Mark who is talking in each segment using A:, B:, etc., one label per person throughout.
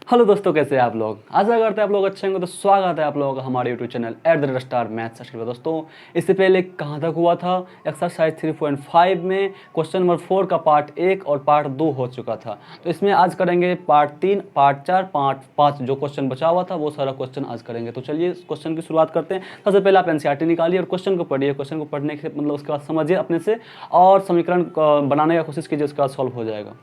A: Hello दोस्तों, कैसे हैं आप लोग। आशा करते हैं आप लोग अच्छे होंगे। तो स्वागत है आप लोगों का हमारे यूट्यूब चैनल @स्टार मैथ्स में। दोस्तों इससे पहले कहाँ तक हुआ था, एक्सरसाइज 3.5 में क्वेश्चन नंबर 4 का पार्ट 1 और पार्ट 2 हो चुका था। तो इसमें आज करेंगे पार्ट 3, पार्ट 4, पार्ट 5। जो क्वेश्चन बचा हुआ था वो सारा क्वेश्चन आज करेंगे। तो चलिए इस क्वेश्चन की शुरुआत करते हैं। सबसे पहले आप एनसीईआरटी निकालिए और क्वेश्चन को पढ़िए। क्वेश्चन को पढ़ने के मतलब उसके बाद समझिए अपने से और समीकरण बनाने का कोशिश कीजिए, उसके बाद सॉल्व हो जाएगा।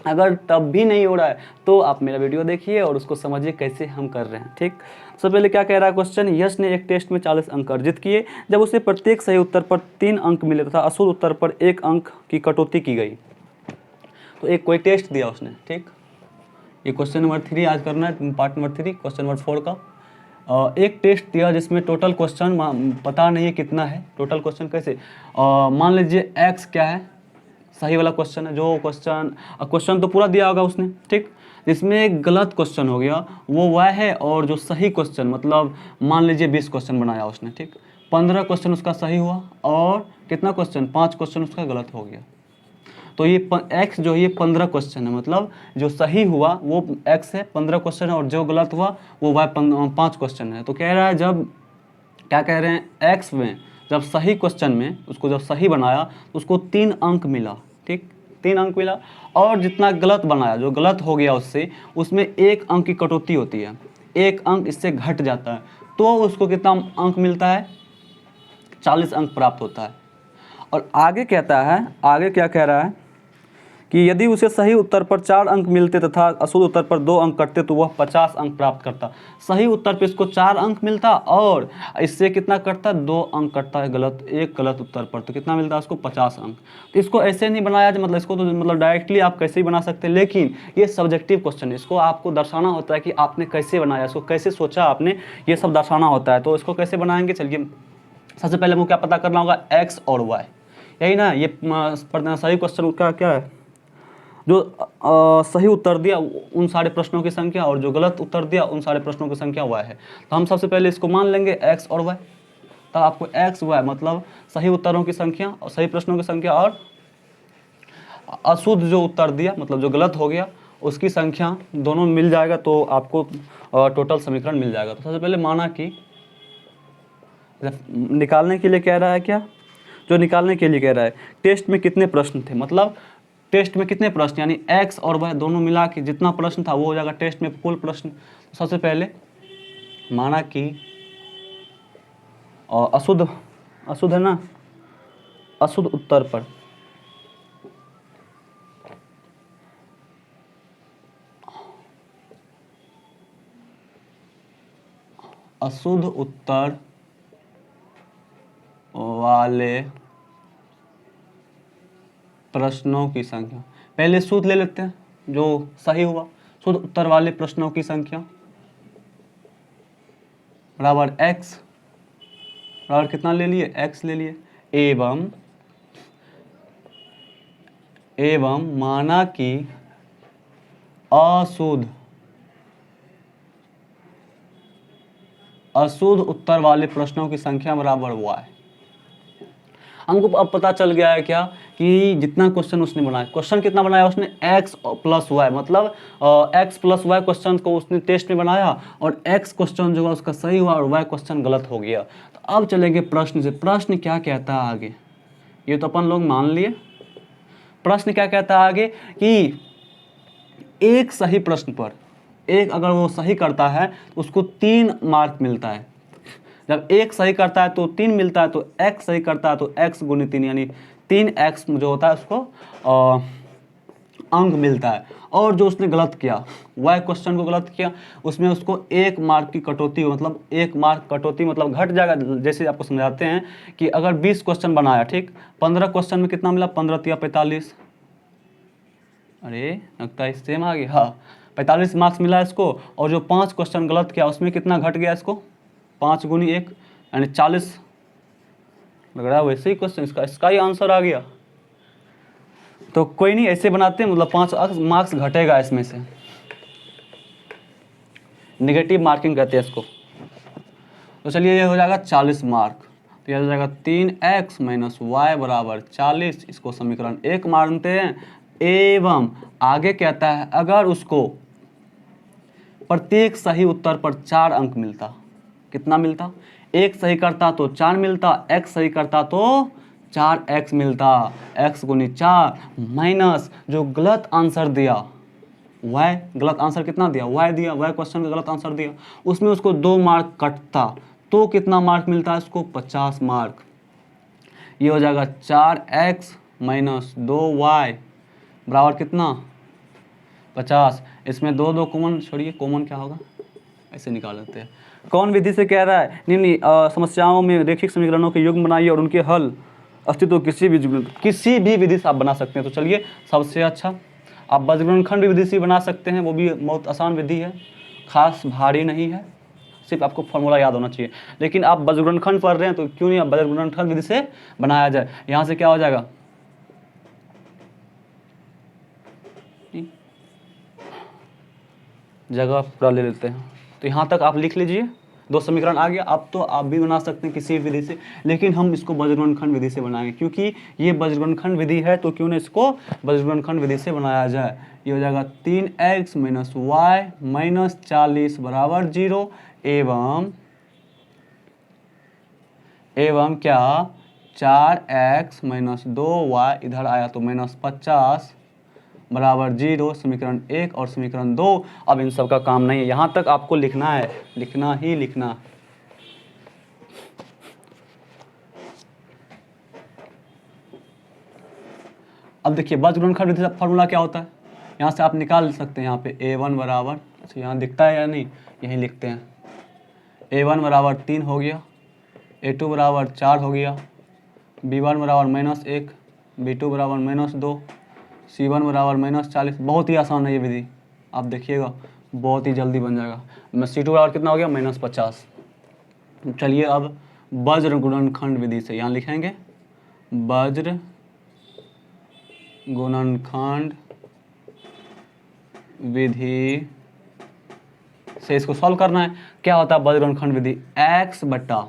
A: अगर तब भी नहीं हो रहा है तो आप मेरा वीडियो देखिए और उसको समझिए कैसे हम कर रहे हैं। ठीक, सबसे पहले क्या कह रहा है क्वेश्चन। यश ने एक टेस्ट में 40 अंक अर्जित किए। जब उसे प्रत्येक सही उत्तर पर 3 अंक मिले तथा अशुद्ध उत्तर पर 1 अंक की कटौती की गई। तो एक कोई टेस्ट दिया उसने। ठीक, ये क्वेश्चन नंबर 3 आज करना है, पार्ट नंबर 3 क्वेश्चन नंबर 4 का। एक टेस्ट दिया जिसमें टोटल क्वेश्चन पता नहीं है कितना है। टोटल क्वेश्चन कैसे, मान लीजिए एक्स क्या है, सही वाला क्वेश्चन है। जो क्वेश्चन तो पूरा दिया होगा उसने। ठीक, जिसमें एक गलत क्वेश्चन हो गया वो वह है, और जो सही क्वेश्चन मतलब मान लीजिए 20 क्वेश्चन बनाया उसने। ठीक, 15 क्वेश्चन उसका सही हुआ और कितना क्वेश्चन, 5 क्वेश्चन उसका गलत हो गया। तो ये एक्स जो है ये 15 क्वेश्चन है, मतलब जो सही हुआ वो एक्स है, 15 क्वेश्चन है, और जो गलत हुआ वो वाई 5 क्वेश्चन है। तो कह रहा है जब क्या कह रहे हैं, एक्स में जब सही क्वेश्चन में उसको जब सही बनाया तो उसको 3 अंक मिला। ठीक, 3 अंक मिला, और जितना गलत बनाया, जो गलत हो गया उससे, उसमें 1 अंक की कटौती होती है, 1 अंक इससे घट जाता है, तो उसको कितना अंक मिलता है, 40 अंक प्राप्त होता है। और आगे कहता है, आगे क्या कह रहा है कि यदि उसे सही उत्तर पर 4 अंक मिलते तथा अशुद्ध उत्तर पर 2 अंक कटते तो वह 50 अंक प्राप्त करता। सही उत्तर पे इसको 4 अंक मिलता और इससे कितना कटता, 2 अंक कटता है गलत, एक गलत उत्तर पर, तो कितना मिलता है उसको, 50 अंक। तो इसको ऐसे नहीं बनाया जाए, मतलब इसको तो मतलब डायरेक्टली आप कैसे भी बना सकते हैं, लेकिन ये सब्जेक्टिव क्वेश्चन है, इसको आपको दर्शाना होता है कि आपने कैसे बनाया, इसको कैसे सोचा आपने, ये सब दर्शाना होता है। तो इसको कैसे बनाएंगे, चलिए सबसे पहले हमको क्या पता करना होगा, एक्स और वाई, यही ना। ये सही क्वेश्चन का क्या है, जो सही उत्तर दिया उन सारे प्रश्नों की संख्या और जो गलत उत्तर दिया उन सारे प्रश्नों की संख्या y है। तो हम सबसे पहले इसको मान लेंगे x और y। तो आपको x y मतलब सही उत्तरों की संख्या और सही प्रश्नों की संख्या और अशुद्ध जो उत्तर दिया मतलब जो गलत हो गया उसकी संख्या दोनों मिल जाएगा, तो आपको टोटल समीकरण मिल जाएगा। तो सबसे पहले माना कि निकालने के लिए कह रहा है क्या, जो निकालने के लिए कह रहा है टेस्ट में कितने प्रश्न थे, मतलब टेस्ट में कितने प्रश्न, यानी एक्स और वाई दोनों मिला के जितना प्रश्न था वो हो जाएगा टेस्ट में कुल प्रश्न। तो सबसे पहले माना कि अशुद्ध अशुद्ध है ना, अशुद्ध उत्तर पर अशुद्ध उत्तर वाले प्रश्नों की संख्या, पहले शुद्ध ले लेते हैं, जो सही हुआ, शुद्ध उत्तर वाले प्रश्नों की संख्या बराबर एक्स, बराबर कितना ले लिए, एक्स ले लिए, एवं माना कि अशुद्ध उत्तर वाले प्रश्नों की संख्या बराबर y। हमको अब पता चल गया है क्या कि जितना क्वेश्चन उसने बनाया, क्वेश्चन कितना बनाया उसने, x प्लस वाई, मतलब x प्लस वाई क्वेश्चन को उसने टेस्ट में बनाया और x क्वेश्चन जो है उसका सही हुआ और y क्वेश्चन गलत हो गया। तो अब चलेंगे प्रश्न से, प्रश्न क्या कहता है आगे, ये तो अपन लोग मान लिए। प्रश्न क्या कहता है आगे कि एक सही प्रश्न पर एक अगर वो सही करता है तो उसको 3 मार्क मिलता है। जब एक सही करता है तो 3 मिलता है, तो x सही करता है तो x गुनी 3 यानी 3x जो होता है उसको अंक मिलता है। और जो उसने गलत किया, y क्वेश्चन को गलत किया, उसमें उसको 1 मार्क की कटौती, मतलब 1 मार्क कटौती मतलब घट जाएगा। जैसे आपको समझाते हैं कि अगर 20 क्वेश्चन बनाया, ठीक, 15 क्वेश्चन में कितना मिला, 15 तिया 45, अरे लगता है सेम आ गया, हाँ 45 मार्क्स मिला इसको। और जो 5 क्वेश्चन गलत किया उसमें कितना घट गया इसको, 5 गुनी 1 यानी 40। लग रहा है वैसे ही क्वेश्चन इसका ही आंसर आ गया। तो कोई नहीं, ऐसे बनाते हैं, मतलब 5 मार्क्स घटेगा इसमें से, निगेटिव मार्किंग कहते हैं इसको। तो चलिए ये हो जाएगा 40 मार्क। तो यह हो जाएगा 3x माइनस वाई बराबर 40, इसको समीकरण 1 मानते हैं। एवं आगे कहता है अगर उसको प्रत्येक सही उत्तर पर 4 अंक मिलता। कितना मिलता? एक सही करता तो 4 मिलता, x सही करता तो 4x मिलता। x गुनी 4 माइनस जो गलत आंसर दिया y, गलत आंसर कितना दिया? y दिया, y क्वेश्चन का गलत आंसर दिया, उसमें उसको 2 मार्क कटता तो कितना मार्क मिलता है इसको? 50 मार्क। ये हो जाएगा 4x माइनस 2y बराबर कितना? 50। इसमें 2 2 कॉमन छोड़िए, कॉमन क्या होगा? ऐसे निकाल लेते हैं। कौन विधि से कह रहा है? निम्न समस्याओं में रेखिक समीकरणों के युग्म बनाइए और उनके हल अस्तित्व किसी भी विधि से आप बना सकते हैं। तो चलिए, सबसे अच्छा आप बजगुणनखंड विधि से बना सकते हैं, वो भी बहुत आसान विधि है, खास भारी नहीं है, सिर्फ आपको फॉर्मूला याद होना चाहिए। लेकिन आप बजगुणनखंड पढ़ रहे हैं तो क्यों नहीं आप बजगुणनखंड विधि से बनाया जाए। यहाँ से क्या हो जाएगा? जगह पूरा ले लेते हैं, तो यहाँ तक आप लिख लीजिए, 2 समीकरण आ गया। अब तो आप भी बना सकते हैं किसी भी विधि से, लेकिन हम इसको बजगुणनखंड विधि से बनाएंगे क्योंकि ये बजगुणनखंड विधि है, तो क्यों ना इसको बजगुणनखंड विधि से बनाया जाए। ये हो जाएगा 3x माइनस वाई माइनस 40 बराबर 0 एवं क्या 4x माइनस 2y इधर आया तो माइनस 50 बराबर 0। समीकरण 1 और समीकरण 2। अब इन सब का काम नहीं है, यहाँ तक आपको लिखना है, लिखना ही लिखना। अब देखिए बजगुणनखंड विधि का फॉर्मूला क्या होता है, यहाँ से आप निकाल सकते हैं। यहाँ पे a1 बराबर, अच्छा यहाँ दिखता है या नहीं, यही लिखते हैं। a1 बराबर 3 हो गया, a2 बराबर 4 हो गया, b1 बराबर -1, b2 बराबर -2, c1 बराबर -40। बहुत ही आसान है ये विधि, आप देखिएगा बहुत ही जल्दी बन जाएगा। c2 बराबर कितना हो गया? -50। चलिए अब वज्र गुणनखंड विधि से यहाँ लिखेंगे, वज्र गुणनखंड विधि से इसको सॉल्व करना है। क्या होता है वज्र गुणनखंड विधि? x बटा,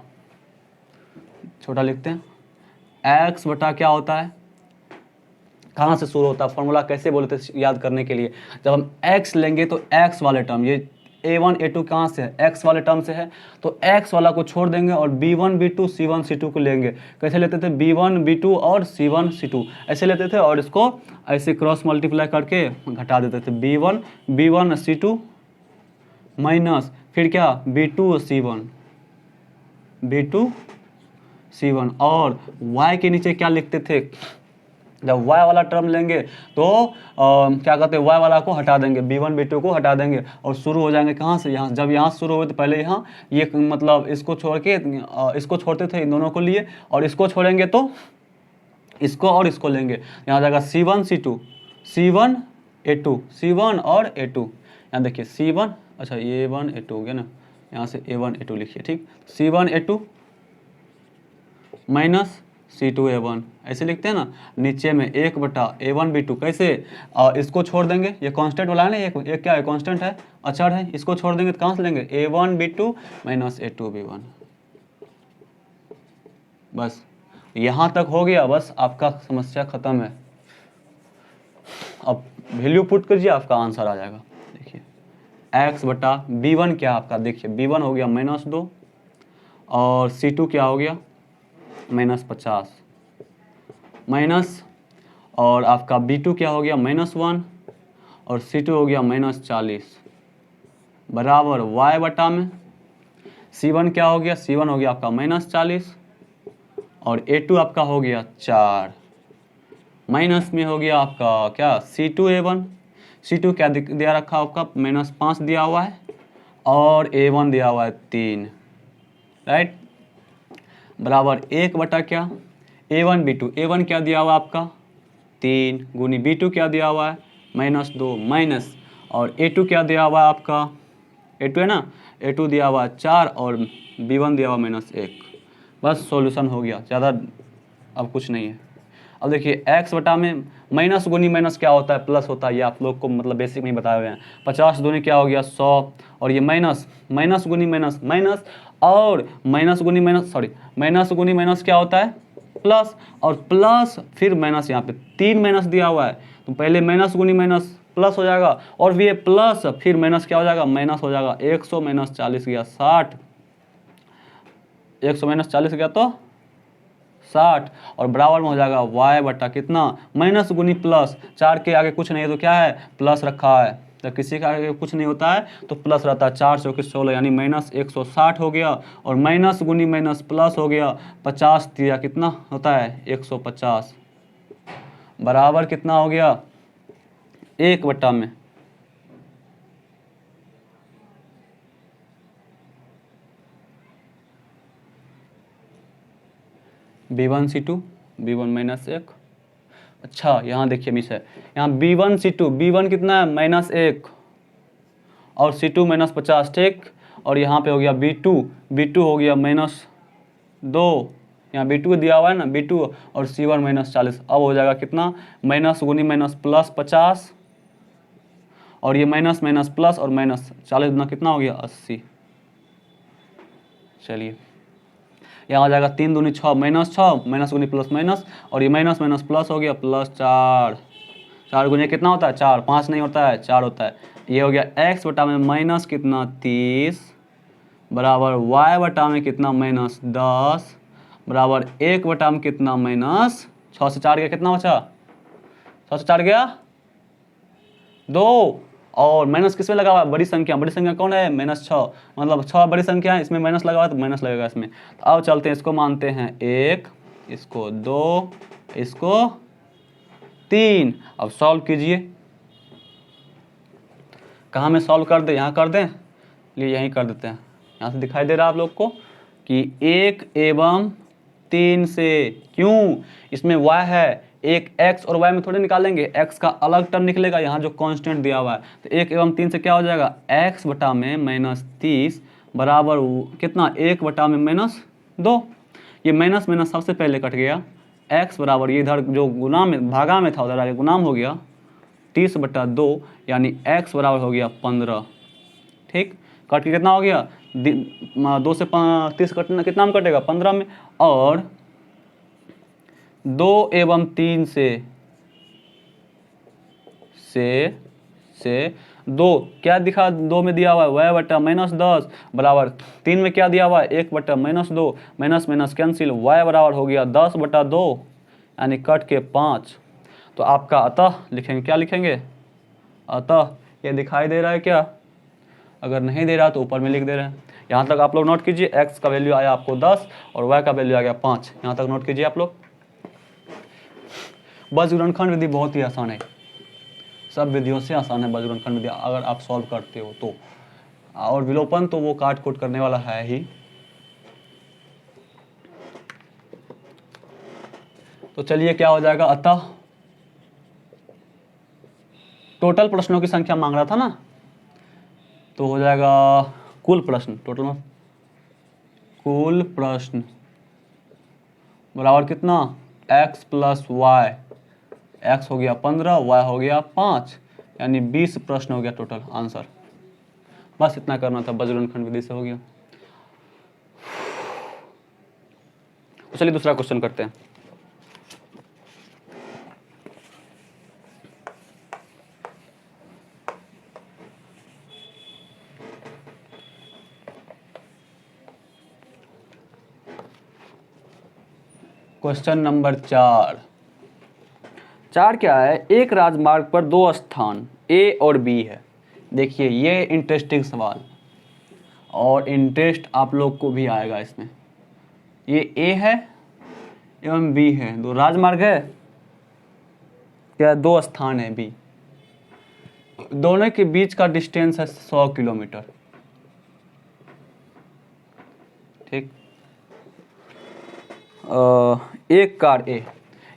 A: छोटा लिखते हैं, x बटा क्या होता है, कहाँ से शुरू होता है, फॉर्मूला कैसे बोलते हैं याद करने के लिए। जब हम x लेंगे तो x वाले टर्म, ये a1 a2 कहाँ से है? x वाले टर्म से है, तो x वाला को छोड़ देंगे और b1 b2 c1 c2 को लेंगे। कैसे लेते थे? b1 b2 और c1 c2 ऐसे लेते थे, और इसको ऐसे क्रॉस मल्टीप्लाई करके घटा देते थे। b1 c2 माइनस फिर क्या b2 c1 और y के नीचे क्या लिखते थे? जब y वाला टर्म लेंगे तो क्या कहते हैं, y वाला को हटा देंगे, b1 b2 को हटा देंगे और शुरू हो जाएंगे कहाँ से? यहाँ। जब यहाँ शुरू हुए तो पहले यहाँ ये मतलब इसको छोड़ के इसको छोड़ते थे, इन दोनों को लिए, और इसको छोड़ेंगे तो इसको और इसको लेंगे। यहाँ जाएगा c1 c2 c1 a2 c1 और a2। यहाँ देखिए c1, अच्छा ये a1 a2 हो गया ना, यहाँ से a1 a2 लिखिए, ठीक। c1 a2 minus c2 a1 ऐसे लिखते हैं ना। नीचे में 1 बटा a1 b2 कैसे, इसको छोड़ देंगे, ये कांस्टेंट वाला है ना, ये क्या है? कांस्टेंट है, अचर है। इसको छोड़ देंगे तो कहाँ से लेंगे? a1 b2 minus a2 b1। बस यहाँ तक हो गया, बस आपका समस्या खत्म है। अब वैल्यू पुट कीजिए, आपका आंसर आ जाएगा। देखिए x बटा b1 क्या आपका, देखिए b1 हो गया -2 और c2 क्या हो गया? -50 माइनस, और आपका b2 क्या हो गया? -1 और c2 हो गया -40 बराबर y बटा में c1 क्या हो गया? c1 हो गया आपका -40 और a2 आपका हो गया 4 माइनस में हो गया आपका क्या? c2 a1। c2 क्या दिया रखा आपका? -5 दिया हुआ है और a1 दिया हुआ है 3, राइट, बराबर 1 बटा क्या? a1 b2, a1 क्या दिया हुआ आपका? 3 गुनी b2 क्या दिया हुआ है? -2 माइनस, और a2 क्या दिया हुआ है आपका? a2 है ना, a2 दिया हुआ है 4 और b1 दिया हुआ -1। बस सॉल्यूशन हो गया, ज़्यादा अब कुछ नहीं है। अब देखिए x बटा में माइनस गुनी माइनस क्या होता है? प्लस होता है। ये आप लोग को मतलब बेसिक में बताए हुए हैं। 50 दूनी क्या हो गया? 100, और ये माइनस गुनी माइनस माइनस, और माइनस गुनी माइनस क्या होता है? प्लस, और प्लस फिर माइनस। यहाँ पे 3 माइनस दिया हुआ है, तो पहले माइनस गुनी माइनस प्लस हो जाएगा, और भी ये प्लस फिर माइनस क्या हो जाएगा, माइनस हो जाएगा। 100 माइनस 40 गया 60, 100 माइनस 40 गया तो 60, और बराबर में हो जाएगा y बटा कितना, माइनस गुनी प्लस, 4 के आगे कुछ नहीं है तो क्या है, प्लस रखा है, जब किसी का आगे कुछ नहीं होता है तो प्लस रहता है। 4 चौके 16 यानी माइनस 160 हो गया, और माइनस गुनी माइनस प्लस हो गया, 50 दिया कितना होता है 150, बराबर कितना हो गया 1 बटा में B1C2, B1 माइनस 1। अच्छा यहाँ देखिए मिस है, यहाँ B1C2, B1 कितना है -1 और C2 -50, ठीक, और यहाँ पे हो गया B2, B2 हो गया -2, यहाँ B2 दिया हुआ है ना B2, और C1 -40, अब हो जाएगा कितना, माइनस गुनी माइनस प्लस 50, और ये माइनस माइनस प्लस, और माइनस 40 गुना कितना हो गया 80। चलिए यहाँ हो जाएगा 3 दूनी 6 -6 माइनस गुनी प्लस माइनस, और ये माइनस माइनस प्लस हो गया +4, 4 गुने कितना होता है 4, 5 नहीं होता है 4 होता है। ये हो गया x बटा में माइनस कितना 30 बराबर y बटा में कितना -10 बराबर 1 बटा में कितना माइनस 6 से 4 गया कितना बचा, 6 से 4 गया 2, और माइनस किस में लगा हुआ है, बड़ी संख्या कौन है -6, मतलब 6 बड़ी संख्या है, इसमें माइनस लगा हुआ है तो माइनस लगेगा इसमें। तो अब चलते हैं, इसको मानते हैं 1, इसको 2, इसको 3। अब सॉल्व कीजिए, कहाँ में सॉल्व कर दे, यहाँ कर दें, लिए यहीं कर देते हैं। यहाँ से दिखाई दे रहा है आप लोग को कि 1 एवं 3 से, क्यों, इसमें y है, एक x और y में थोड़े निकालेंगे, x का अलग टर्म निकलेगा, यहाँ जो कांस्टेंट दिया हुआ है, तो 1 एवं 3 से क्या हो जाएगा, x बटा में -30 बराबर कितना 1 बटा में -2, ये माइनस माइनस सबसे पहले कट गया, x बराबर ये इधर जो गुना में भागा में था उधर आगे गुनाम हो गया 30 बटा 2, यानी x बराबर हो गया 15, ठीक, कट के कितना हो गया 2 से 30 कटना कितना में कटेगा 15 में, और 2 एवं 3 से 2 क्या दिखा, 2 में दिया हुआ है y बटा -10 बराबर 3 में क्या दिया हुआ है 1 बटा -2, माइनस माइनस कैंसिल, y बराबर हो गया 10 बटा 2 यानी कट के 5। तो आपका अतः लिखेंगे, क्या लिखेंगे, अतः ये दिखाई दे रहा है क्या, अगर नहीं दे रहा तो ऊपर में लिख दे रहे हैं। यहाँ तक आप लोग नोट कीजिए, x का वैल्यू आया आपको 10 और y का वैल्यू आ गया 5, यहाँ तक नोट कीजिए आप लोग। बजगुणनखंड विधि बहुत ही आसान है, सब विधियों से आसान है बजगुणनखंड विधि अगर आप सॉल्व करते हो तो, और विलोपन तो वो काट कूट करने वाला है ही। तो चलिए क्या हो जाएगा, अतः टोटल प्रश्नों की संख्या मांग रहा था ना, तो हो जाएगा कुल प्रश्न, टोटल कुल प्रश्न बराबर कितना x प्लस वाई, x हो गया 15, y हो गया 5, यानी 20 प्रश्न हो गया टोटल आंसर। बस इतना करना था, बजगुणनखंड विधि से हो गया। तो चलिए दूसरा क्वेश्चन करते हैं। क्वेश्चन नंबर 4 क्या है, एक राजमार्ग पर 2 स्थान A और B है। देखिए ये इंटरेस्टिंग सवाल, और इंटरेस्ट आप लोग को भी आएगा इसमें। ये A है एवं B है, 2 राजमार्ग है, क्या 2 स्थान है B, दोनों के बीच का डिस्टेंस है 100 किलोमीटर, ठीक। एक कार A,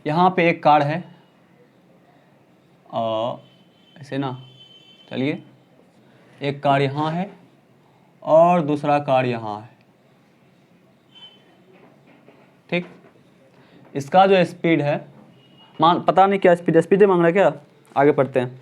A: यहाँ पे एक कार है ऐसे ना, चलिए एक कार यहाँ है और दूसरा कार यहाँ है, ठीक। इसका जो स्पीड है, पता नहीं क्या स्पीड मांग रहा है क्या, आगे पढ़ते हैं।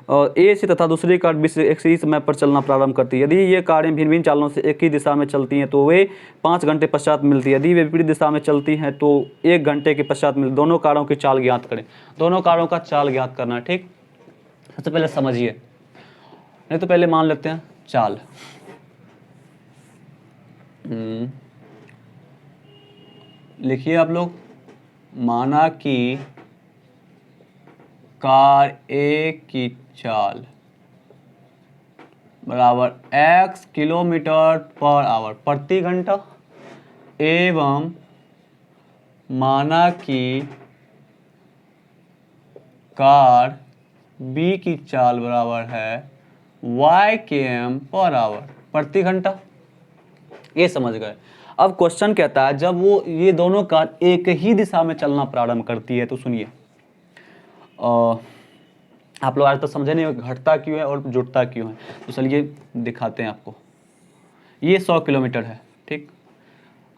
A: और ए से तथा दूसरी कार बी से एक ही समय पर चलना प्रारंभ करती है। यदि ये कारें भिन्न भिन्न चालों से एक ही दिशा में चलती हैं तो वे 5 घंटे पश्चात मिलती है। यदि वे विपरीत दिशा में चलती हैं तो 1 घंटे के पश्चात मिलती। दोनों कारों की चाल ज्ञात करें। दोनों कारों का चाल ज्ञात करना है, ठीक। सबसे पहले समझिए, नहीं तो पहले मान लेते हैं चाल। लिखिए आप लोग, माना कि कार ए की चाल बराबर x किलोमीटर पर आवर प्रति घंटा, एवं माना कि कार बी की चाल बराबर है y km पर आवर प्रति घंटा। ये समझ गए। अब क्वेश्चन कहता है जब वो ये दोनों कार एक ही दिशा में चलना प्रारंभ करती है, तो सुनिए, आप लोग आज तो समझे नहीं घटता क्यों है और जुड़ता क्यों है, तो चलिए दिखाते हैं आपको। ये 100 किलोमीटर है, ठीक।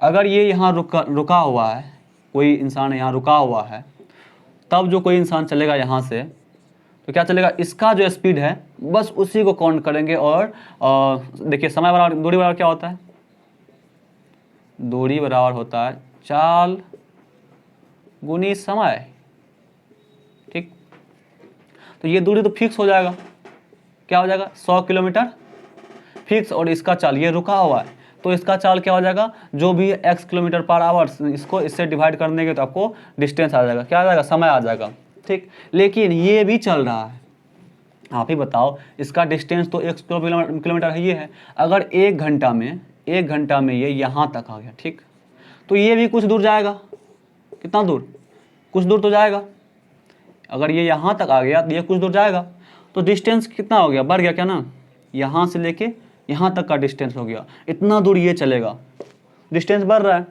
A: अगर ये यहाँ रुका हुआ है, कोई इंसान यहाँ रुका हुआ है, तब जो कोई इंसान चलेगा यहाँ से, तो क्या चलेगा, इसका जो स्पीड है बस उसी को काउंट करेंगे। और देखिए समय बराबर दूरी बराबर क्या होता है, दूरी बराबर होता है चाल गुनी समय, ठीक। तो ये दूरी तो फिक्स हो जाएगा, क्या हो जाएगा 100 किलोमीटर फिक्स, और इसका चाल ये रुका हुआ है तो इसका चाल क्या हो जाएगा, जो भी x किलोमीटर पर आवर, इसको इससे डिवाइड करने के तो आपको डिस्टेंस आ जाएगा, क्या आ जाएगा, समय आ जाएगा, ठीक। लेकिन ये भी चल रहा है, आप ही बताओ, इसका डिस्टेंस तो 1 किलोमीटर है, ये है। अगर एक घंटा में ये यहाँ तक आ गया, ठीक, तो ये भी कुछ दूर जाएगा। कितना दूर, कुछ दूर तो जाएगा। अगर ये यहाँ तक आ गया तो ये कुछ दूर जाएगा, तो डिस्टेंस कितना हो गया, बढ़ गया क्या ना, यहाँ से लेके यहाँ तक का डिस्टेंस हो गया, इतना दूर ये चलेगा, डिस्टेंस बढ़ रहा है।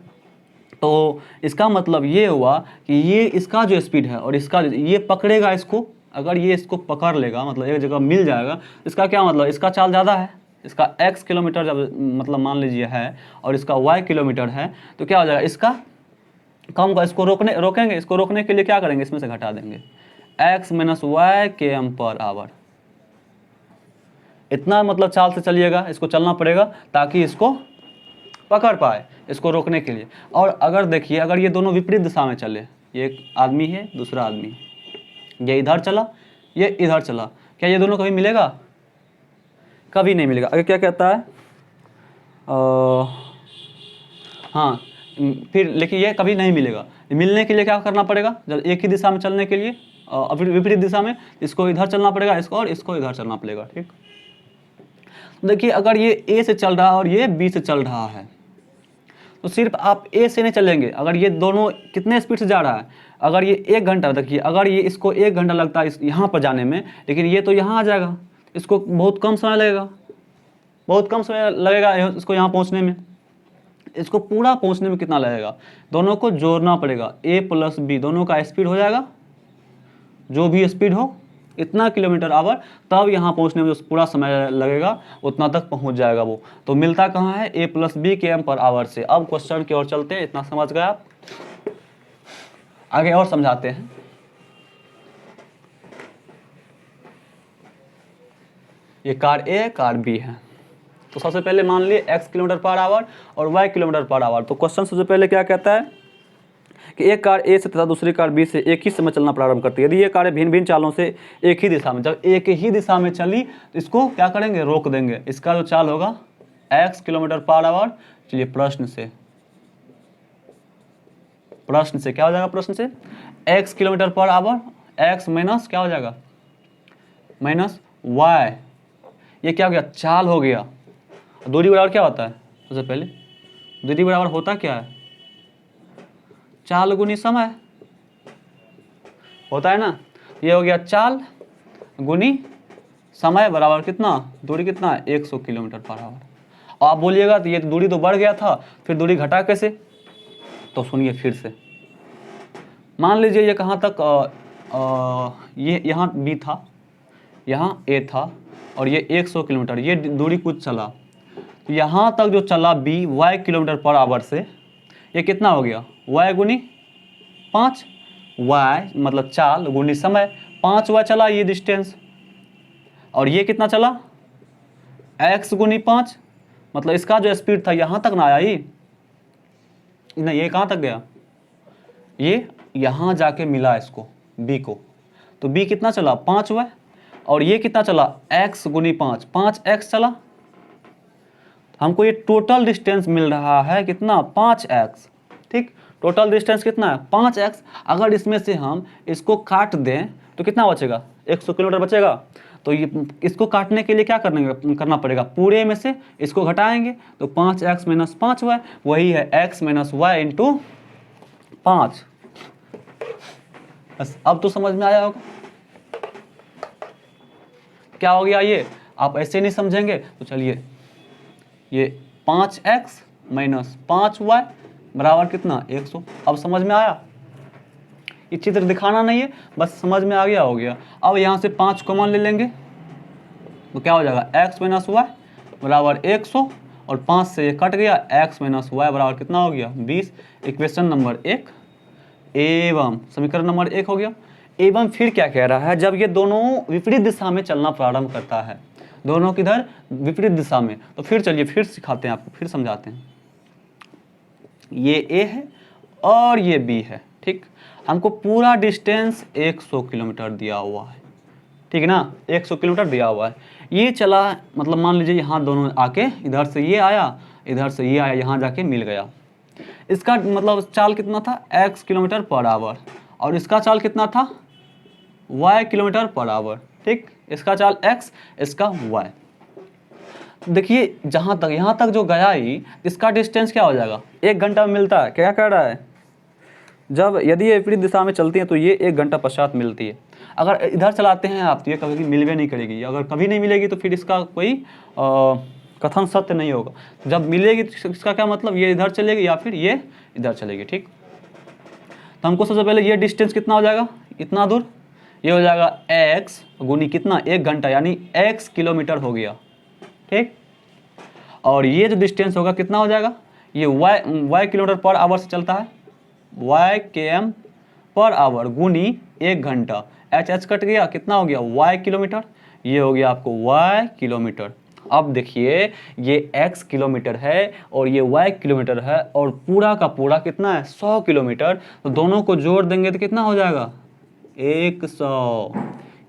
A: तो इसका मतलब ये हुआ कि ये इसका जो स्पीड है और इसका ये पकड़ेगा इसको, अगर ये इसको पकड़ लेगा मतलब एक जगह मिल जाएगा, इसका क्या मतलब, इसका चाल ज़्यादा है, इसका x किलोमीटर जब मतलब मान लीजिए है और इसका y किलोमीटर है, तो क्या हो जाएगा, इसका कम का, इसको रोकेंगे, इसको रोकने के लिए क्या करेंगे, इसमें से घटा देंगे x - y km per hour. इतना मतलब चाल से चलिएगा, इसको चलना पड़ेगा ताकि इसको पकड़ पाए, इसको रोकने के लिए। और अगर देखिए, अगर ये दोनों विपरीत दिशा में चले, ये एक आदमी है दूसरा आदमी, ये इधर चला ये इधर चला, क्या ये दोनों कभी मिलेगा, कभी नहीं मिलेगा। अगर क्या कहता है हाँ, फिर लेकिन ये कभी नहीं मिलेगा। मिलने के लिए क्या करना पड़ेगा, जब एक ही दिशा में चलने के लिए विपरीत दिशा में, इसको इधर चलना पड़ेगा, इसको और इसको इधर चलना पड़ेगा, ठीक। देखिए अगर ये ए से चल रहा है और ये बी से चल रहा है, तो सिर्फ आप ए से नहीं चलेंगे। अगर ये दोनों कितने स्पीड से जा रहा है, अगर ये 1 घंटा, देखिए अगर ये इसको 1 घंटा लगता है यहाँ पर जाने में, लेकिन ये तो यहाँ आ जाएगा, इसको बहुत कम समय लगेगा, बहुत कम समय लगेगा इसको यहाँ पहुँचने में। इसको पूरा पहुँचने में कितना लगेगा, दोनों को जोड़ना पड़ेगा, a + b दोनों का स्पीड हो जाएगा, जो भी स्पीड हो इतना किलोमीटर आवर, तब यहाँ पहुँचने में जो पूरा समय लगेगा उतना तक पहुँच जाएगा वो। तो मिलता कहाँ है, a + b km per hour से। अब क्वेश्चन की ओर चलते हैं, इतना समझ गए आप, आगे और समझाते हैं। ये कार A कार B है, तो सबसे पहले मान लिए x किलोमीटर पर आवर और y किलोमीटर पर आवर। तो क्वेश्चन सबसे पहले क्या कहता है कि एक कार A से तथा दूसरी कार B से एक ही समय चलना प्रारंभ करती है। यदि ये कारें भिन्न भिन्न चालों से एक ही दिशा में, जब एक ही दिशा में चली तो इसको क्या करेंगे, रोक देंगे। इसका जो चाल होगा x किलोमीटर पर आवर। चलिए प्रश्न से क्या हो जाएगा, प्रश्न से x kilometre per hour, x minus क्या हो जाएगा, माइनस y, ये क्या हो गया, चाल हो गया। दूरी बराबर क्या होता है, सबसे पहले दूरी बराबर होता क्या है, चाल गुनी समय होता है ना। ये हो गया चाल गुनी समय बराबर कितना, दूरी कितना है, 100 किलोमीटर पर आवर। आप बोलिएगा तो ये दूरी तो बढ़ गया था, फिर दूरी घटा कैसे, तो सुनिए फिर से। मान लीजिए ये कहाँ तक ये यहाँ B था, यहाँ A था, और ये 100 किलोमीटर, ये दूरी कुछ चला, यहाँ तक जो चला B y kilometre per hour से, ये कितना हो गया, y गुनी 5, y मतलब चाल गुनी समय, 5y चला ये डिस्टेंस, और ये कितना चला x गुनी 5, मतलब इसका जो स्पीड था यहाँ तक ना आया, ये नहीं, ये कहाँ तक गया, ये यहाँ जाके मिला इसको B को, तो B कितना चला 5y, और ये कितना चला, x गुनी 5, 5x चला। हमको ये टोटल डिस्टेंस मिल रहा है कितना, 5x। ठीक, टोटल डिस्टेंस कितना है, 5x। अगर इसमें से हम इसको काट दें तो कितना बचेगा, 100 किलोमीटर बचेगा। तो ये इसको काटने के लिए क्या करना पड़ेगा, पूरे में से इसको घटाएंगे तो 5x - 5y, वही है x - y इंटू 5। बस अब तो समझ में आया होगा क्या हो गया ये। आप ऐसे नहीं समझेंगे तो चलिए, ये 5x - 5y बराबर कितना, 100। अब समझ में आया, ये चित्र दिखाना नहीं है, बस समझ में आ गया, हो गया। अब यहाँ से 5 कॉमन ले लेंगे तो क्या हो जाएगा, x - y बराबर 100, और 5 से ये कट गया, x - y बराबर कितना हो गया, 20। इक्वेशन नंबर 1 एवं समीकरण नंबर 1 हो गया। एवं फिर क्या कह रहा है, जब ये दोनों विपरीत दिशा में चलना प्रारंभ करता है, दोनों किधर, विपरीत दिशा में, तो फिर चलिए फिर सिखाते हैं आपको, फिर समझाते हैं। ये A है और ये B है। ठीक, हमको पूरा डिस्टेंस 100 किलोमीटर दिया हुआ है, ठीक है ना, 100 किलोमीटर दिया हुआ है। ये चला, मतलब मान लीजिए यहाँ दोनों आके, इधर से ये आया, इधर से ये आया, यहाँ जाके मिल गया। इसका मतलब चाल कितना था, x किलोमीटर पर आवर, और इसका चाल कितना था, y किलोमीटर पर आवर। ठीक, इसका चाल x, इसका y। देखिए जहाँ तक, यहाँ तक जो गया ही, इसका डिस्टेंस क्या हो जाएगा, 1 घंटा में मिलता है। क्या कह रहा है, जब यदि ये विपरीत दिशा में चलती है तो ये 1 घंटा पश्चात मिलती है। अगर इधर चलाते हैं आप तो ये कभी मिलवे नहीं करेगी। अगर कभी नहीं मिलेगी तो फिर इसका कोई कथन सत्य नहीं होगा। जब मिलेगी तो इसका क्या मतलब, ये इधर चलेगी या फिर ये इधर चलेगी। ठीक, तो हमको सबसे पहले ये डिस्टेंस कितना हो जाएगा, इतना दूर, ये हो जाएगा x गुनी कितना, 1 घंटा, यानी x किलोमीटर हो गया। ठीक, और ये जो डिस्टेंस होगा कितना हो जाएगा, ये y किलोमीटर पर आवर से चलता है, y km पर आवर गुनी 1 घंटा, h कट गया, कितना हो गया, y किलोमीटर, ये हो गया आपको y किलोमीटर। अब देखिए ये x किलोमीटर है और ये y किलोमीटर है, और पूरा का पूरा कितना है, 100 किलोमीटर। तो दोनों को जोड़ देंगे तो कितना हो जाएगा, 100।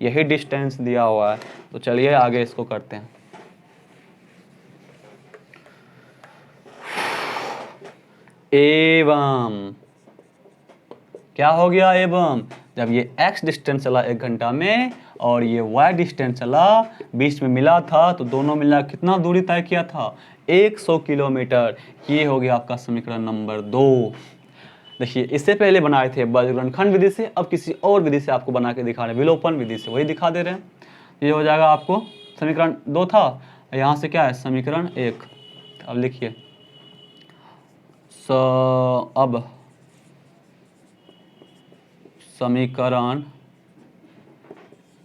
A: यही डिस्टेंस दिया हुआ है। तो चलिए आगे इसको करते हैं। एवं क्या हो गया, एवं जब ये x डिस्टेंस चला 1 घंटा में और ये y डिस्टेंस चला, बीच में मिला था, तो दोनों मिला कितना दूरी तय किया था, 100 किलोमीटर। ये हो गया आपका समीकरण नंबर 2। देखिए इससे पहले बनाए थे बजरंगखंड विधि से, अब किसी और विधि से आपको बना के दिखा रहे हैं, विलोपन विधि से, वही दिखा दे रहे हैं। ये हो जाएगा आपको समीकरण 2 था, यहाँ से क्या है, समीकरण 1। अब लिखिए, अब समीकरण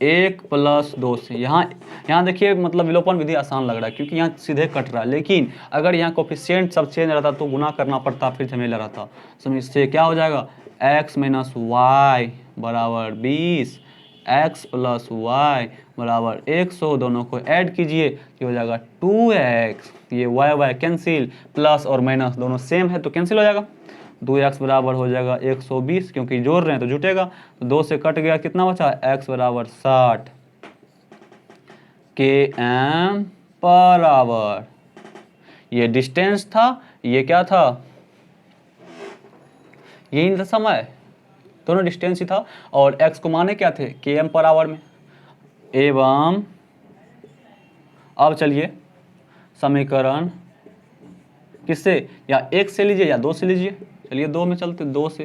A: 1 + 2 से, यहाँ देखिए मतलब विलोपन विधि आसान लग रहा है क्योंकि यहाँ सीधे कट रहा है, लेकिन अगर यहाँ कोफिशिएंट सब चेंज रहता तो गुना करना पड़ता, फिर झमेला रहता। तो इससे क्या हो जाएगा, x - y बराबर 20, x + y बराबर 100, दोनों को ऐड कीजिए, ये हो जाएगा 2x, ये y कैंसिल, प्लस और माइनस दोनों सेम है तो कैंसिल हो जाएगा, 2x बराबर हो जाएगा 120, क्योंकि जोड़ रहे हैं तो जुटेगा, तो 2 से कट गया, कितना बचा, x बराबर 60 km पर आवर। ये डिस्टेंस था, ये क्या था, यही था समय, दोनों डिस्टेंस ही था, और x को माने क्या थे, km पर आवर में। एवं अब चलिए समीकरण किससे, या 1 से लीजिए या 2 से लीजिए। चलिए 2 में चलते, 2 से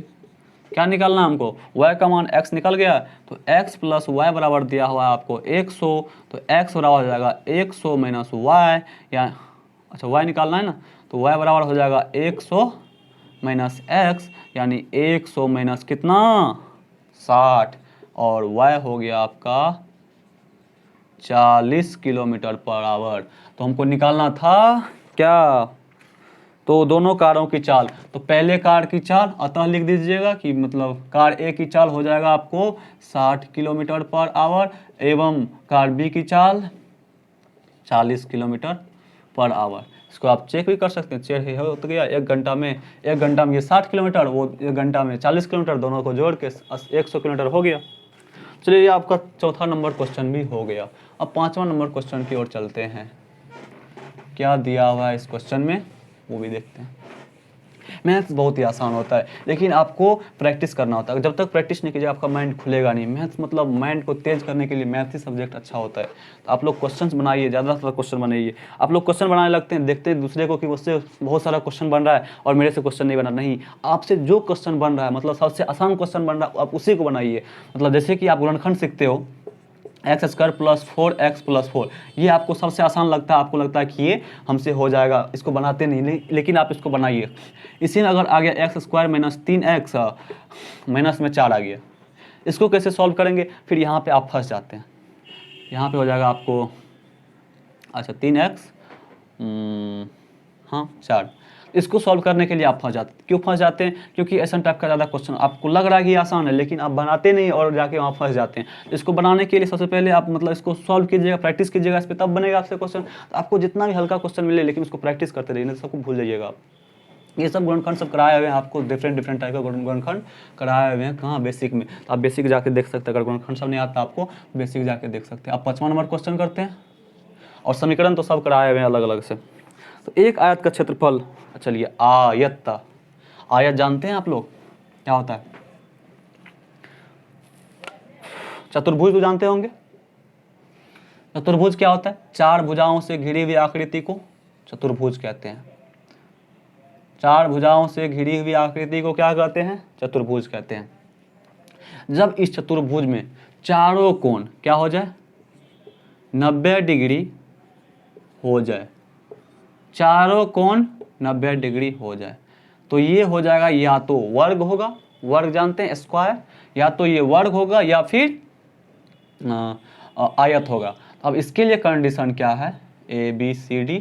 A: क्या निकालना हमको, y का मान x निकल गया, तो x + y बराबर दिया हुआ है आपको 100, तो x बराबर हो जाएगा 100 - y, या अच्छा y निकालना है ना, तो y बराबर हो जाएगा 100 - x, यानी 100 - कितना, 60, और y हो गया आपका 40 किलोमीटर पर आवर। तो हमको निकालना था क्या, तो दोनों कारों की चाल, तो पहले कार की चाल अतः लिख दीजिएगा कि मतलब कार ए की चाल हो जाएगा आपको 60 किलोमीटर पर आवर, एवं कार बी की चाल 40 किलोमीटर पर आवर। इसको आप चेक भी कर सकते हैं, चेक हो तो गया, 1 घंटा में, 1 घंटा में ये 60 किलोमीटर, वो 1 घंटा में 40 किलोमीटर, दोनों को जोड़ के 100 किलोमीटर हो गया। चलिए ये आपका चौथा नंबर क्वेश्चन भी हो गया। अब 5वां नंबर क्वेश्चन की ओर चलते हैं। क्या दिया हुआ है इस क्वेश्चन में वो भी देखते हैं। मैथ्स बहुत ही आसान होता है, लेकिन आपको प्रैक्टिस करना होता है। जब तक प्रैक्टिस नहीं कीजिए आपका माइंड खुलेगा नहीं। मैथ्स मतलब माइंड को तेज करने के लिए मैथ्स ही सब्जेक्ट अच्छा होता है। तो आप लोग क्वेश्चंस बनाइए, ज़्यादातर क्वेश्चन बनाइए। आप लोग क्वेश्चन बनाने लगते हैं, देखते हैं दूसरे को कि उससे बहुत सारा क्वेश्चन बन रहा है और मेरे से क्वेश्चन नहीं बना। नहीं, आपसे जो क्वेश्चन बन रहा है, मतलब सबसे आसान क्वेश्चन बन रहा है, आप उसी को बनाइए। मतलब जैसे कि आप गुणनखंड सीखते हो, x square plus 4x plus 4, ये आपको सबसे आसान लगता है, आपको लगता है कि ये हमसे हो जाएगा, इसको बनाते नहीं, लेकिन आप इसको बनाइए। इसी में अगर आ गया x square minus 3x minus में 4 आ गया, इसको कैसे सॉल्व करेंगे? फिर यहाँ पे आप फंस जाते हैं। यहाँ पे हो जाएगा आपको, अच्छा 3x, हाँ 4। इसको सॉल्व करने के लिए आप फंस जाते हैं। क्यों फंस जाते हैं? क्योंकि ऐसा टाइप का ज़्यादा क्वेश्चन आपको लग रहा है कि आसान है, लेकिन आप बनाते नहीं और जाके वहाँ फंस जाते हैं। इसको बनाने के लिए सबसे पहले आप मतलब इसको सॉल्व कीजिएगा, प्रैक्टिस कीजिएगा इस पर, तब बनेगा आपसे क्वेश्चन। तो आपको जितना भी हल्का क्वेश्चन मिले, लेकिन उसको प्रैक्टिस करते रहिए, नहीं तो सबको भूल जाइएगा आप। ये सब गुणनखंड सब कराए हुए हैं आपको, डिफरेंट टाइप का गुणनखंड कराए हुए हैं। कहाँ? बेसिक में। तो आप बेसिक जाके देख सकते हैं। अगर गुणनखंड सब नहीं आता आपको, बेसिक जाके देख सकते हैं। आप 5वां नंबर क्वेश्चन करते हैं, और समीकरण तो सब कराए हुए हैं अलग अलग से। तो एक आयत का क्षेत्रफल, चलिए आयत जानते हैं आप लोग क्या होता है? चतुर्भुज तो जानते होंगे। चतुर्भुज क्या होता है? 4 भुजाओं से घिरी हुई आकृति को चतुर्भुज कहते हैं। 4 भुजाओं से घिरी हुई आकृति को क्या कहते हैं? चतुर्भुज कहते हैं। जब इस चतुर्भुज में चारों कोण क्या हो जाए? 90 डिग्री हो जाए, चारों कोण 90 डिग्री हो जाए, तो ये हो जाएगा, या तो वर्ग होगा, वर्ग जानते हैं स्क्वायर, या तो ये वर्ग होगा या फिर आयत होगा। अब इसके लिए कंडीशन क्या है? ABCD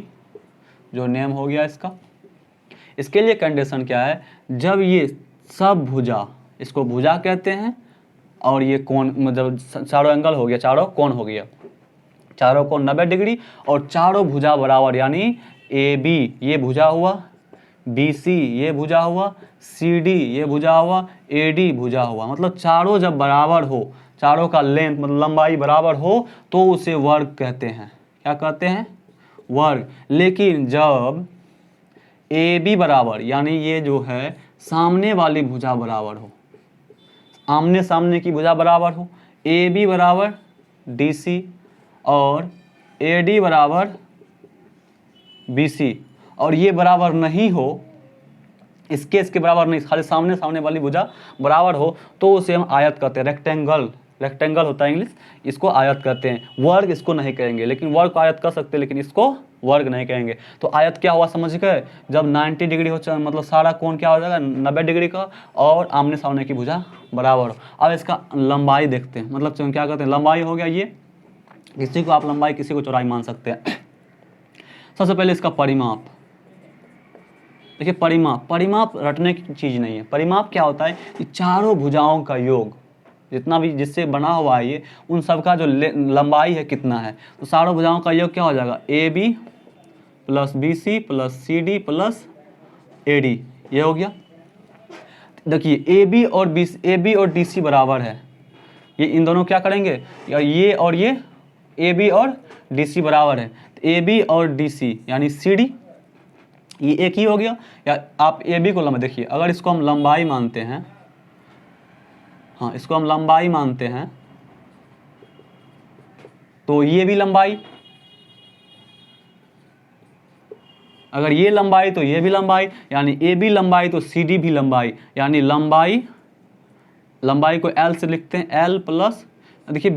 A: जो नेम हो गया इसका। इसके लिए कंडीशन क्या है? जब ये सब भुजा, इसको भुजा कहते हैं, और ये कोण मतलब चारों एंगल हो गया, चारों कोण हो गया, चारों कोण 90 डिग्री, और चारों भुजा बराबर, यानी AB ये भुजा हुआ, BC ये भुजा हुआ, CD ये भुजा हुआ, AD भुजा हुआ। मतलब चारों जब बराबर हो, चारों का लेंथ मतलब लंबाई बराबर हो, तो उसे वर्ग कहते हैं। क्या कहते हैं? वर्ग। लेकिन जब AB बराबर, यानी ये जो है सामने वाली भुजा बराबर हो, आमने सामने की भुजा बराबर हो, AB बराबर DC और AD बराबर BC, और ये बराबर नहीं हो, इसके बराबर नहीं, खाली सामने सामने वाली भुजा बराबर हो, तो उसे हम आयत कहते हैं। रेक्टेंगल होता है इंग्लिश, इसको आयत कहते हैं। वर्ग इसको नहीं कहेंगे, लेकिन वर्ग को आयत कर सकते हैं, लेकिन इसको वर्ग नहीं कहेंगे। तो आयत क्या हुआ समझ गए? जब 90 डिग्री हो, मतलब सारा कोण क्या हो जाएगा? 90 डिग्री का, और आमने सामने की भुजा बराबर हो। अब इसका लंबाई देखते हैं, मतलब क्या कहते हैं? लंबाई हो गया ये, किसी को आप लंबाई, किसी को चौड़ाई मान सकते हैं। सबसे पहले इसका परिमाप देखिए। परिमाप रटने की चीज़ नहीं है। परिमाप क्या होता है कि चारों भुजाओं का योग, जितना भी जिससे बना हुआ है ये, उन सब का जो लंबाई है कितना है, तो चारों भुजाओं का योग क्या हो जाएगा? AB plus BC plus CD plus AD, ये हो गया। देखिए AB और DC बराबर है, ये इन दोनों क्या करेंगे? या ये और ये AB और DC बराबर है, तो AB और DC यानी CD ये एक ही हो गया। या आप AB को लंबाई देखिए, अगर इसको हम लंबाई मानते हैं, हाँ इसको हम लंबाई मानते हैं, तो ये भी लंबाई, अगर ये लंबाई तो ये भी लंबाई, यानी AB लंबाई तो CD भी लंबाई, यानी लंबाई को L से लिखते हैं, L प्लस देखिए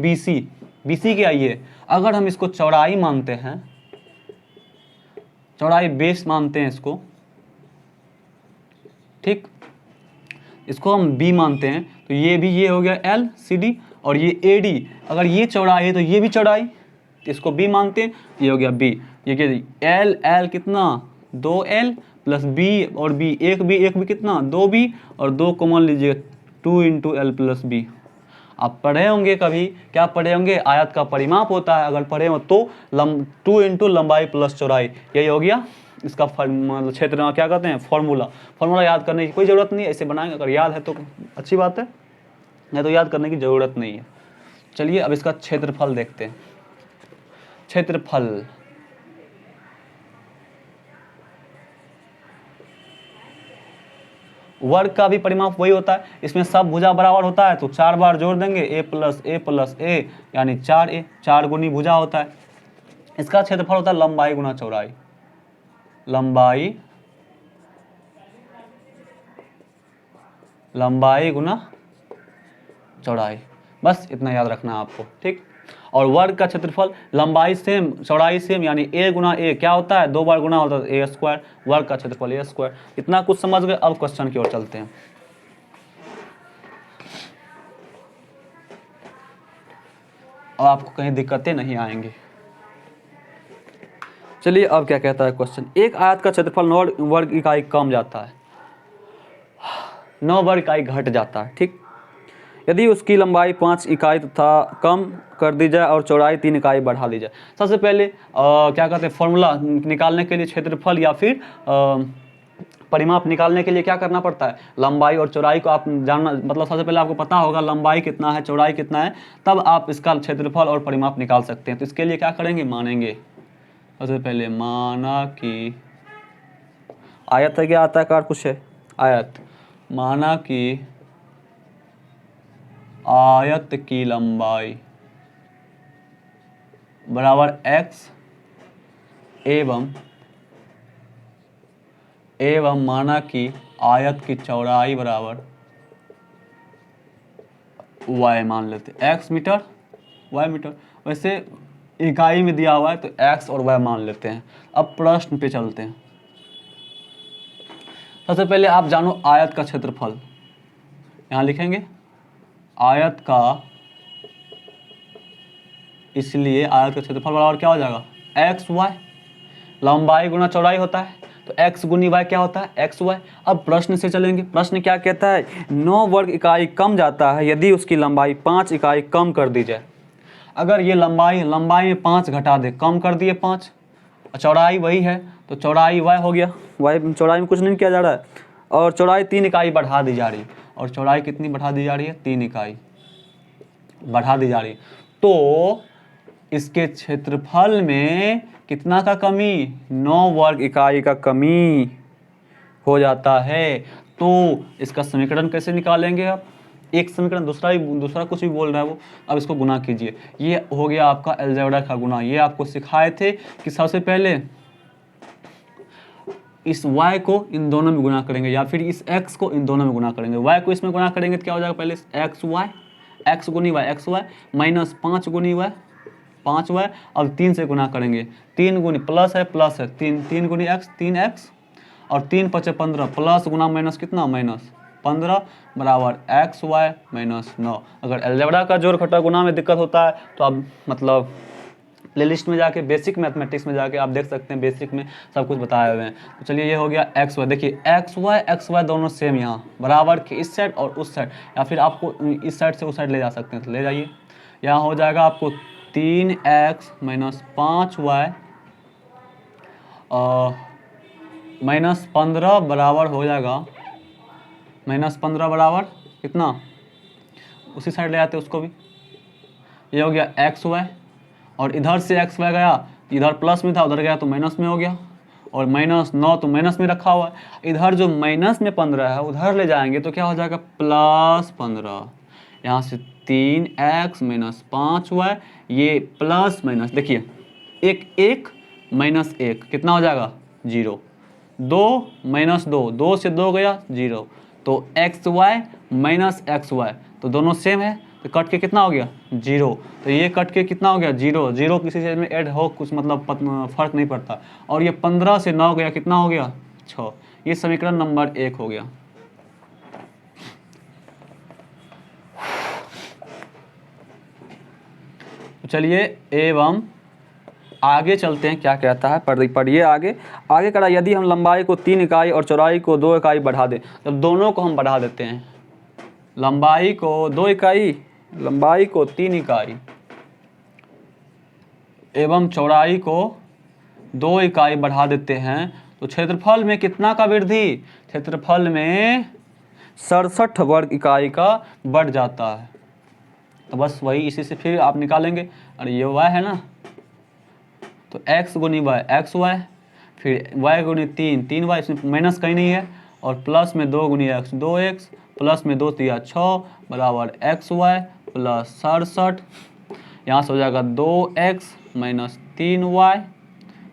A: BC क्या ये, अगर हम इसको चौड़ाई मानते हैं, चौड़ाई बेस मानते हैं इसको, ठीक, इसको हम B मानते हैं, तो ये भी ये हो गया L CD, और ये AD, अगर ये चौड़ाई है तो ये भी चौड़ाई, तो इसको B मानते हैं, ये हो गया B। ये क्या L कितना? 2L प्लस B और B, एक भी कितना? 2B, और 2 कॉमन लीजिए, 2 इंटू L प्लस B। आप पढ़े होंगे कभी, क्या पढ़े होंगे? आयत का परिमाप होता है, अगर पढ़े हो तो 2 इंटू लंबाई प्लस चौड़ाई, यही हो गया इसका मतलब क्षेत्र में क्या कहते हैं? फॉर्मूला याद करने की कोई ज़रूरत नहीं है, ऐसे बनाएंगे, अगर याद है तो अच्छी बात है, नहीं तो याद करने की ज़रूरत नहीं है। चलिए अब इसका क्षेत्रफल देखते हैं। क्षेत्रफल, वर्ग का भी परिमाप वही होता है, इसमें सब भुजा बराबर होता है तो 4 बार जोड़ देंगे, a+a+a यानी 4a, 4 गुनी भुजा होता है। इसका क्षेत्रफल होता है लंबाई गुना चौड़ाई, लंबाई गुना चौड़ाई, बस इतना याद रखना है आपको, ठीक। और वर्ग का क्षेत्रफल लंबाई सेम चौड़ाई सेम यानी a गुना a क्या होता है, 2 बार गुना होता है a², वर्ग का क्षेत्रफल a²। इतना कुछ समझ गए। अब क्वेश्चन की ओर चलते हैं। अब आपको कहीं दिक्कतें नहीं आएंगी। चलिए अब क्या कहता है क्वेश्चन, एक आयत का क्षेत्रफल 9 वर्ग इकाई कम जाता है, 9 वर्ग इकाई घट जाता है, ठीक। यदि उसकी लंबाई 5 इकाई तथा कम कर दी जाए और चौड़ाई 3 इकाई बढ़ा दी जाए। सबसे पहले क्या कहते हैं, फॉर्मूला निकालने के लिए क्षेत्रफल या फिर परिमाप निकालने के लिए क्या करना पड़ता है, लंबाई और चौड़ाई को आप जानना, मतलब सबसे पहले आपको पता होगा लंबाई कितना है चौड़ाई कितना है, तब आप इसका क्षेत्रफल और परिमाप निकाल सकते हैं। तो इसके लिए क्या करेंगे, मानेंगे। सबसे पहले माना कि आयत है, क्या आयताकार कुछ है, आयत, माना कि आयत की लंबाई बराबर x एवं माना कि आयत की चौड़ाई बराबर y मान लेते, x मीटर y मीटर, वैसे इकाई में दिया हुआ है तो x और y मान लेते हैं। अब प्रश्न पे चलते हैं। सबसे पहले आप जानो आयत का क्षेत्रफल, यहाँ लिखेंगे आयत का, इसलिए आयत का क्षेत्रफल बराबर क्या हो जाएगा, एक्स वाई, लंबाई गुना चौड़ाई होता है तो x गुनी y क्या होता है, एक्स वाई। अब प्रश्न से चलेंगे। प्रश्न क्या कहता है, 9 वर्ग इकाई कम जाता है यदि उसकी लंबाई 5 इकाई कम कर दी जाए। अगर ये लंबाई में 5 घटा दे, कम कर दिए 5, चौड़ाई वही है तो चौड़ाई y हो गया, y चौड़ाई में कुछ नहीं किया जा रहा है, और चौड़ाई 3 इकाई बढ़ा दी जा रही है, और चौड़ाई कितनी बढ़ा दी जा रही है, 3 इकाई बढ़ा दी जा रही है। तो इसके क्षेत्रफल में कितना का कमी, 9 वर्ग इकाई का कमी हो जाता है। तो इसका समीकरण कैसे निकालेंगे आप, एक समीकरण दूसरा कुछ भी बोल रहा है वो, अब इसको गुना कीजिए। ये हो गया आपका अलजेब्रा का गुना। ये आपको सिखाए थे कि सबसे पहले इस y को इन दोनों में गुना करेंगे या फिर इस x को इन दोनों में गुना करेंगे। y को इसमें गुना करेंगे तो क्या हो जाएगा, पहले x गुनी y एक्स वाई माइनस 5 गुनी y 5y, अब 3 से गुना करेंगे, 3 गुनी प्लस है 3 गुनी x 3x, और 3 × 5 = 15, प्लस गुना माइनस कितना, माइनस 15 बराबर एक्स वाई माइनस 9। अगर अलजेब्रा का जोड़ घटा गुना में दिक्कत होता है तो आप मतलब प्लेलिस्ट में जाके बेसिक मैथमेटिक्स में जाके आप देख सकते हैं, बेसिक में सब कुछ बताए हुए हैं। तो चलिए ये हो गया एक्स वाई। देखिए एक्स वाई दोनों सेम, यहाँ बराबर के इस साइड और उस साइड, या फिर आपको इस साइड से उस साइड ले जा सकते हैं तो ले जाइए। यहाँ हो जाएगा आपको 3x माइनस 5y माइनस 15 बराबर हो जाएगा, माइनस 15 बराबर कितना, उसी साइड ले आते उसको भी। ये हो गया एक्स वाई, और इधर से एक्स वाई गया, इधर प्लस में था उधर गया तो माइनस में हो गया, और माइनस 9 तो माइनस में रखा हुआ है। इधर जो माइनस में 15 है उधर ले जाएंगे तो क्या हो जाएगा, प्लस 15। यहाँ से 3x माइनस 5y, ये प्लस माइनस, देखिए एक माइनस 1 कितना हो जाएगा, 0, 2 माइनस 2, 2 से 2 गया 0, तो X Y minus X Y तो दोनों सेम है तो कट के कितना हो गया, 0। तो ये कट के कितना हो गया, 0, 0 किसी चीज़ में ऐड हो कुछ मतलब फर्क नहीं पड़ता। और ये 15 से 9 गया कितना हो गया, 6। ये समीकरण नंबर 1 हो गया। तो चलिए एवं आगे चलते हैं, क्या कहता है पढ़िए आगे करा। यदि हम लंबाई को 3 इकाई और चौड़ाई को 2 इकाई बढ़ा दें, तब दोनों को हम बढ़ा देते हैं, लंबाई को 2 इकाई, लंबाई को 3 इकाई एवं चौड़ाई को 2 इकाई बढ़ा देते हैं, तो क्षेत्रफल में कितना का वृद्धि, क्षेत्रफल में 67 वर्ग इकाई का बढ़ जाता है। तो बस वही इसी से फिर आप निकालेंगे। और ये y है ना, तो x गुनी वाई एक्स वाई, फिर y गुनी 3 y, इसमें माइनस कहीं नहीं है, और प्लस में 2 गुनी x 2x, प्लस में 2 तिया 6 बराबर एक्स वाई प्लस 67। यहाँ से हो जाएगा 2x माइनस 3y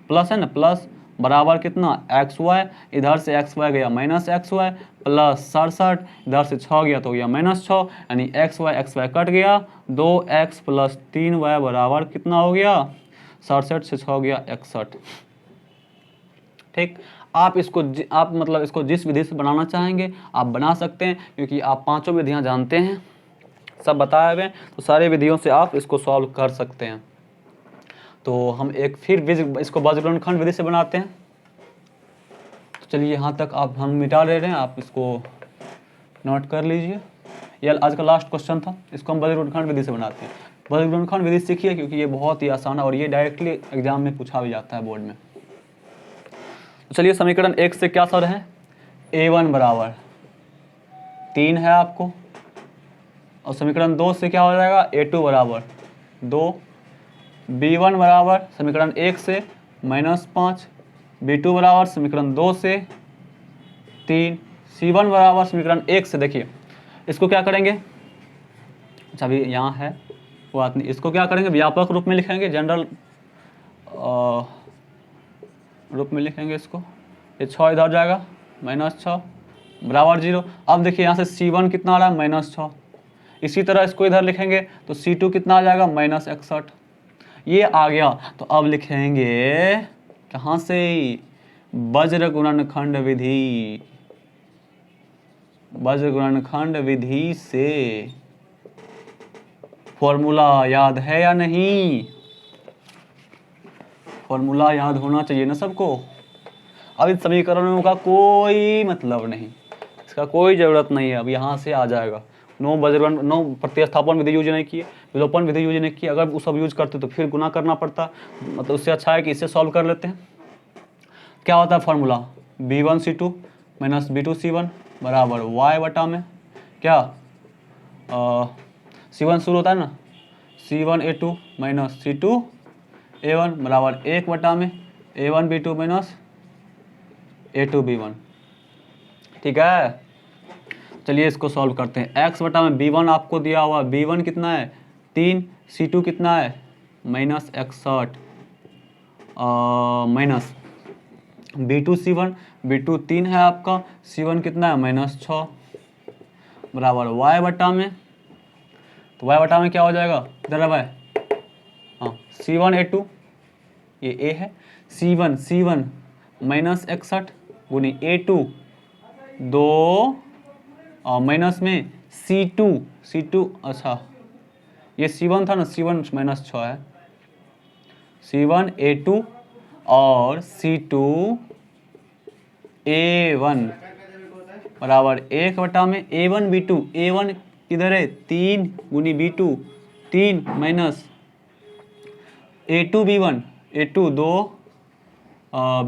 A: प्लस है ना, प्लस बराबर कितना एक्स वाई, इधर से एक्स वाई गया माइनस एक्स वाई प्लस 67, इधर से 6 गया तो गया -6, यानी एक्स वाई कट गया। 2x प्लस 3y बराबर कितना हो गया 67 से 6 गया 61। ठीक, आप इसको आप मतलब इसको जिस विधि से बनाना चाहेंगे आप बना सकते हैं, क्योंकि आप पांचों विधियां जानते हैं, सब बताए हुए हैं, तो सारे विधियों से आप इसको सॉल्व कर सकते हैं। तो हम एक फिर इसको वज्रगुणनखंड विधि से बनाते हैं। तो चलिए यहाँ तक आप हम मिटा ले रहे हैं, आप इसको नोट कर लीजिए। यह आज का लास्ट क्वेश्चन था, इसको हम वज्रगुणनखंड विधि से बनाते हैं। वज्रगुणनखंड विधि सीखिए, क्योंकि ये बहुत ही आसान है और ये डायरेक्टली एग्जाम में पूछा भी जाता है बोर्ड में। तो चलिए समीकरण 1 से क्या सर है, a1 बराबर 3 है आपको, और समीकरण 2 से क्या हो जाएगा a2 बराबर 2, b1 बराबर समीकरण 1 से -5, b2 बराबर समीकरण 2 से 3, c1 बराबर समीकरण 1 से, देखिए इसको क्या करेंगे, अच्छा अभी यहाँ है वो बात नहीं, इसको क्या करेंगे व्यापक रूप में लिखेंगे, जनरल रूप में लिखेंगे इसको। ये 6 इधर जाएगा -6 बराबर 0। अब देखिए यहाँ से c1 कितना आ रहा है -6, इसी तरह इसको इधर लिखेंगे तो c2 कितना आ जाएगा -61। ये आ गया, तो अब लिखेंगे कहाँ से, वज्रगुणनखंड विधि, वज्रगुणनखंड विधि से। फॉर्मूला याद है या नहीं, फॉर्मूला याद होना चाहिए ना सबको। अब इन समीकरणों का कोई मतलब नहीं, इसका कोई ज़रूरत नहीं है, अब यहाँ से आ जाएगा। नो प्रतिस्थापन विधि यूज नहीं किए, विलोपन विधि यूज नहीं किए, अगर वो सब यूज करते तो फिर गुना करना पड़ता, मतलब उससे अच्छा है कि इससे सॉल्व कर लेते हैं। क्या होता है फॉर्मूला, b1c2 माइनस b2c1 बराबर y बटा में क्या c1 शुरू होता है ना, c1a2 माइनस c2a1 बराबर 1 बटा में a1b2 माइनस a2b1। ठीक है, चलिए इसको सॉल्व करते हैं। x बटा में b1 आपको दिया हुआ, b1 कितना है 3, c2 कितना है -61 माइनस b2c1, b2 3 है आपका, c1 कितना है -6 बराबर y बटा में, तो y बटा में क्या हो जाएगा इधर है हाँ c1a2, ये a है, c1 -61 गुनी a2 2 माइनस में c2 अच्छा ये c1 था ना, c1 -6 है, c1a2 और c2a1 बराबर 1 बटा में a1b2, a1 किधर है 3 गुनी b2 3 minus a2b1, a2 2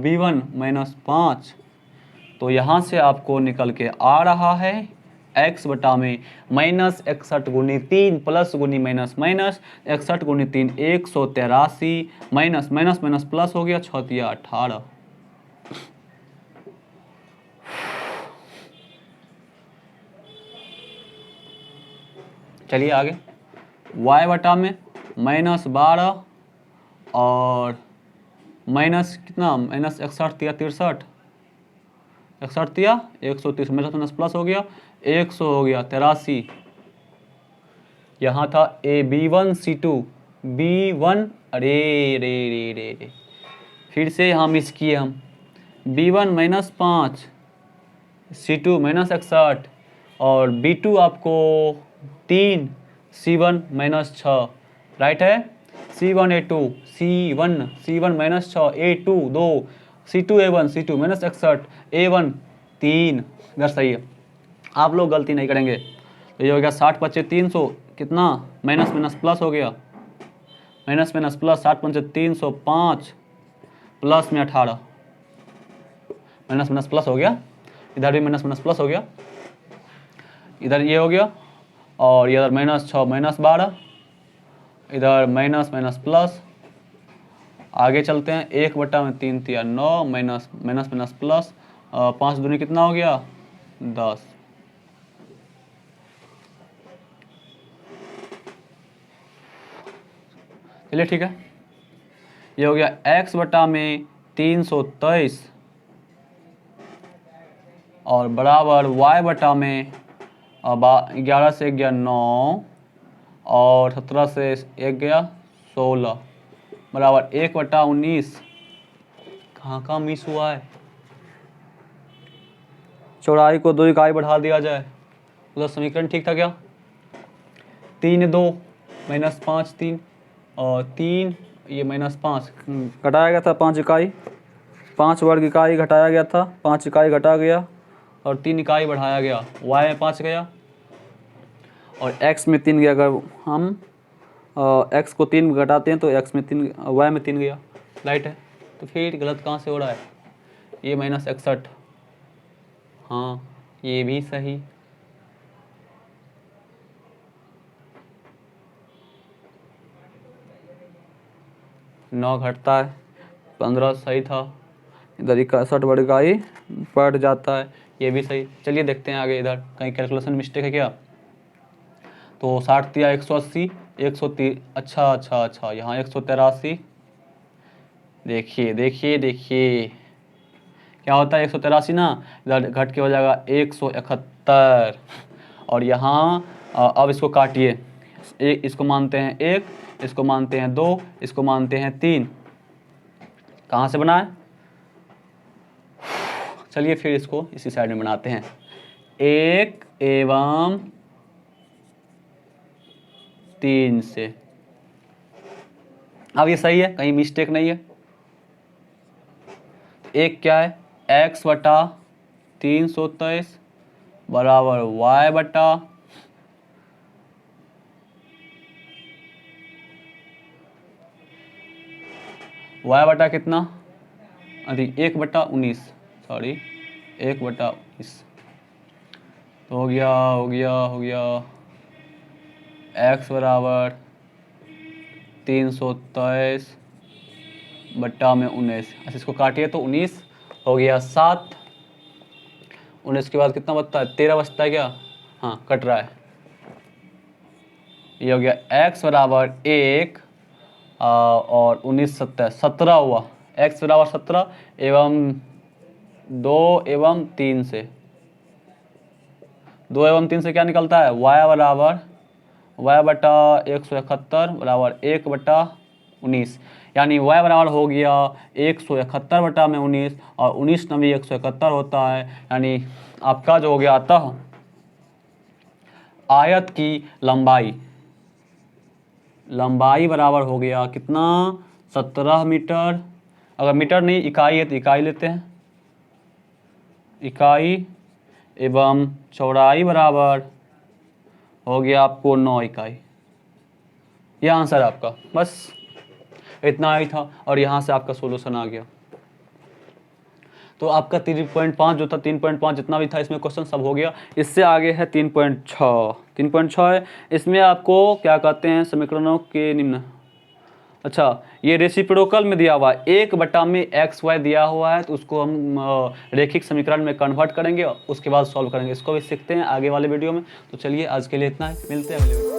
A: b1 -5। तो यहाँ से आपको निकल के आ रहा है x बटा में -61 गुनी 3 प्लस गुनी माइनस 61 गुनी 3 183 माइनस माइनस माइनस प्लस हो गया 6 तिया 18। चलिए आगे, y बटा में -12 और माइनस कितना -61 तिया 63, 61 तिया 130 माइनस प्लस हो गया 100 हो गया 83। यहाँ था b1c2 b1 अरे रे रे रे रे फिर से हम मिस किए हम b1 -5 c2 -61 और b2 आपको 3 c1 -6 राइट है, c1a2 c1 -6 a2 2 c2a1 c2 -61 a1 3 इधर सही है, आप लोग गलती नहीं करेंगे। तो ये हो गया 60 × 300 कितना माइनस माइनस प्लस हो गया, माइनस माइनस प्लस 60 × 305 प्लस में 18 माइनस माइनस प्लस हो गया, इधर भी माइनस माइनस प्लस हो गया, इधर ये हो गया और इधर -6 -12, इधर माइनस माइनस प्लस। आगे चलते हैं, 1/3 तिया 9 माइनस माइनस माइनस प्लस, 5 दूनी कितना हो गया 10। चलिए ठीक है, ये हो गया x/323 और बराबर y/में 11 से 1 गया 9 और 17 से 1 गया 16 बराबर 1/19। कहाँ मिस हुआ है? चौड़ाई को 2 इकाई बढ़ा दिया जाए, उधर समीकरण ठीक था क्या? 3 2 -5 3 और 3 ये -5 घटाया गया था 5 इकाई, 5 वर्ग इकाई घटाया गया था, 5 इकाई घटा गया और 3 इकाई बढ़ाया गया। y में 5 गया और x में 3 गया। अगर हम x को 3 घटाते हैं तो x में 3 y में 3 गया। राइट है, तो फिर गलत कहाँ से हो रहा है? ये -61, हाँ ये भी सही। नौ घटता है, 15 सही था, इधर 61 वर्ग इकाई बढ़ जाता है, ये भी सही। चलिए देखते हैं आगे, इधर कहीं कैलकुलेशन मिस्टेक है क्या? तो 60 तिया 180, 130, अच्छा यहाँ 183। देखिए देखिए देखिए क्या होता है 183 ना, इधर घट के हो जाएगा 171 और यहाँ अब इसको काटिए, इसको मानते हैं 1, इसको मानते हैं 2, इसको मानते हैं 3। कहाँ से बना है? चलिए फिर इसको इसी साइड में बनाते हैं, 1 एवं 3 से। अब ये सही है, कहीं मिस्टेक नहीं है। एक क्या है, x/323 बराबर y बटा कितना, अरे 1/19, सॉरी 1/19। तो हो गया x बराबर 323 बट्टा में 19। अच्छा इसको काटिए तो 19 हो गया 7, 19 के बाद कितना बचता है? 13 बचता है क्या? हाँ कट रहा है। ये हो गया x बराबर 1 और 19 17 हुआ, x बराबर 17 एवं 2 एवं 3 से, 2 एवं 3 से क्या निकलता है? y बराबर y/171 बराबर 1/19, यानी y बराबर हो गया 171 बटा में 19 और 19 नवी 171 होता है। यानी आपका जो हो गया अतः आयत की लंबाई बराबर हो गया कितना? 17 मीटर। अगर मीटर नहीं इकाई है तो इकाई लेते हैं, इकाई एवं चौड़ाई बराबर हो गया आपको 9 इकाई। यह आंसर है आपका, बस इतना ही था और यहाँ से आपका सोल्यूशन आ गया। तो आपका 3.5 जो था, 3.5 जितना भी था इसमें क्वेश्चन सब हो गया। इससे आगे है 3.6। 3.6 है, इसमें आपको क्या कहते हैं? समीकरणों के निम्न। अच्छा ये रेसिप्रोकल में दिया हुआ है, 1/x/y दिया हुआ है, तो उसको हम रेखिक समीकरण में कन्वर्ट करेंगे, उसके बाद सॉल्व करेंगे। इसको भी सीखते हैं आगे वाले वीडियो में। तो चलिए आज के लिए इतना ही, मिलते हैं अगले वीडियो में।